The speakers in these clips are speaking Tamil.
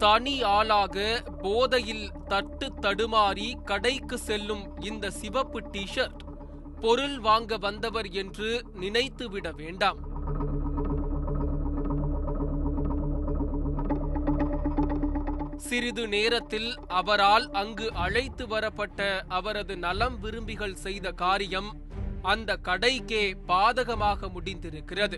தனி ஆளாக போதையில் தட்டு தடுமாறி கடைக்கு செல்லும் இந்த சிவப்பு டிஷர்ட் பொருள் வாங்க வந்தவர் என்று நினைத்துவிட வேண்டாம். சிறிது நேரத்தில் அவரால் அங்கு அழைத்து வரப்பட்ட அவரது நலம் விரும்பிகள் செய்த காரியம் அந்த கடைக்கே பாதகமாக முடிந்திருக்கிறது.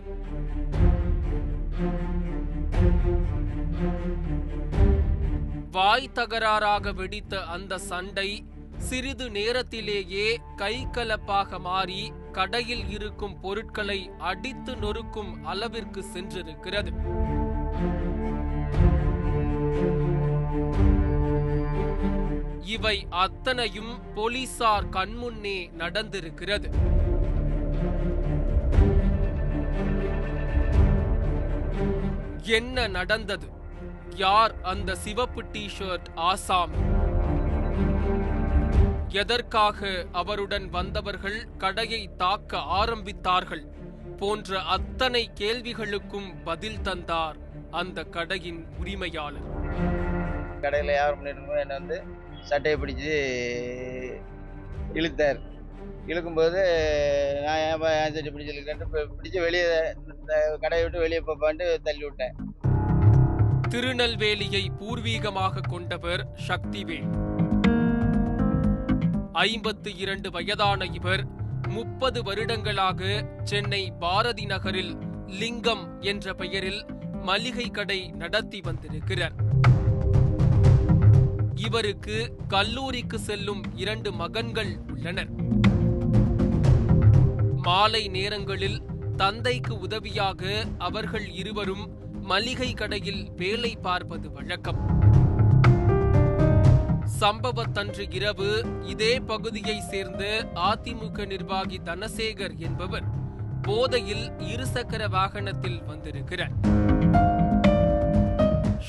வாய் தகராறாக வெடித்த அந்த சண்டை சிறிது நேரத்திலேயே கைகலப்பாக மாறி கடையில் இருக்கும் பொருட்களை அடித்து நொறுக்கும் அளவிற்கு சென்றிருக்கிறது. இவை அத்தனையும் போலீசார் கண்முன்னே நடந்திருக்கிறது. என்ன நடந்தது? யார் அந்த சிவப்பு டிஷர்ட் ஆசாமி? எதற்காக அவருடன் வந்தவர்கள் கடையை தாக்க ஆரம்பித்தார்கள் போன்ற அத்தனை கேள்விகளுக்கும் பதில் தந்தார் அந்த கடையின் உரிமையாளர். கடையில் யாரும் என்ன வந்து சட்டையை பிடிச்சி இழுத்தார். இழுக்கும்போது நான் என் சட்டை பிடிச்சி இழுக்கன்ட்டு பிடிச்சி வெளியே கடையை விட்டு வெளியே போப்பான்ட்டு தள்ளி விட்டேன். திருநெல்வேலியை பூர்வீகமாக கொண்டவர் சக்திவேல். 52 வயதான இவர் 30 வருடங்களாக சென்னை பாரதி நகரில் லிங்கம் என்ற பெயரில் மளிகை கடை நடத்தி வந்திருக்கிறார். இவருக்கு கல்லூரிக்கு செல்லும் 2 மகன்கள் உள்ளனர். மாலை நேரங்களில் தந்தைக்கு உதவியாக அவர்கள் இருவரும் மளிகை கடையில் வேலை பார்ப்பது வழக்கம். சம்பவத்தன்று இரவு இதே பகுதியை சேர்ந்த அதிமுக நிர்வாகி தனசேகர் என்பவர் போதையில் இருசக்கர வாகனத்தில் வந்திருக்கிறார்.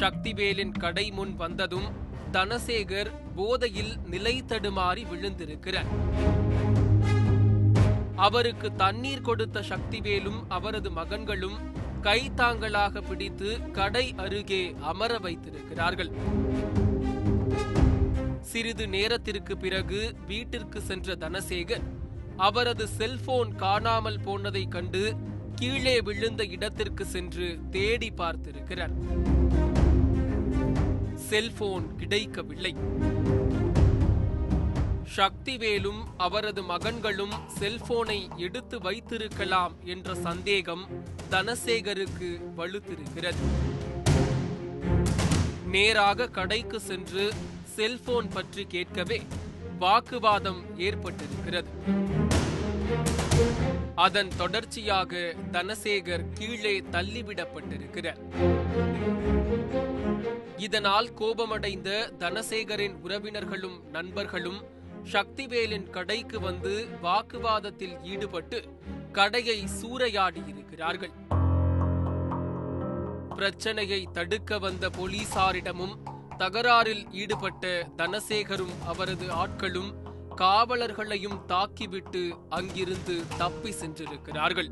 சக்திவேலின் கடை முன் வந்ததும் தனசேகர் போதையில் நிலை தடுமாறி விழுந்திருக்கிறார். அவருக்கு தண்ணீர் கொடுத்த சக்திவேலும் அவரது மகன்களும் கைத்தாங்களாக பிடித்து கடை அருகே அமர வைத்திருக்கிறார்கள். சிறிது நேரத்திற்கு பிறகு வீட்டிற்கு சென்ற தனசேகர் அவரது செல்போன் காணாமல் போனதை கண்டு கீழே விழுந்த இடத்திற்கு சென்று தேடி பார்த்திருக்கிறார். செல்போன் கிடைக்கவில்லை. சக்திவேலும் அவரது மகன்களும் செல்போனை எடுத்து வைத்திருக்கலாம் என்ற சந்தேகம் தனசேகருக்கு வலுத்திருக்கிறது. நேராக கடைக்கு சென்று செல்போன் பற்றி கேட்கவே வாக்குவாதம் ஏற்பட்டிருக்கிறது. அதன் தொடர்ச்சியாக தனசேகர் கீழே தள்ளிவிடப்பட்டிருக்கிறார். இதனால் கோபமடைந்த தனசேகரின் உறவினர்களும் நண்பர்களும் சக்திவேலின் கடைக்கு வந்து வாக்குவாதத்தில் ஈடுபட்டு கடையை சூறையாடியிருக்கிறார்கள். பிரச்சனையை தடுக்க வந்த போலீசாரிடமும் தகராறில் ஈடுபட்ட தனசேகரும் அவரது ஆட்களும் காவலர்களையும் தாக்கிவிட்டு அங்கிருந்து தப்பி சென்றிருக்கிறார்கள்.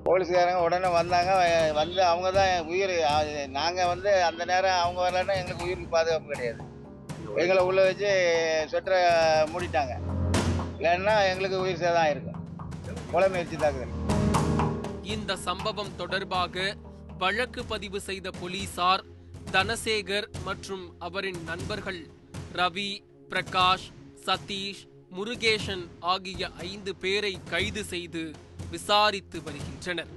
போலீஸ்காரங்க உடனே வந்தாங்க. வந்து அவங்க தான் உயிர். நாங்கள் வந்து அந்த நேரம் அவங்க வரலன்னா எங்களுக்கு உயிருக்கு பாதுகாப்பு கிடையாது. எங்களை உள்ள வச்சு சொட்டரை மூடிட்டாங்க. இல்லைன்னா எங்களுக்கு உயிர் சேதம் இருக்கும். கொலை முயற்சி தாக்குதல். இந்த சம்பவம் தொடர்பாக வழக்கு பதிவு செய்த போலீசார் தனசேகர் மற்றும் அவரின் நண்பர்கள் ரவி, பிரகாஷ், சதீஷ், முருகேசன் ஆகிய 5 பேரை கைது செய்து விசாரித்து வருகின்றனர்.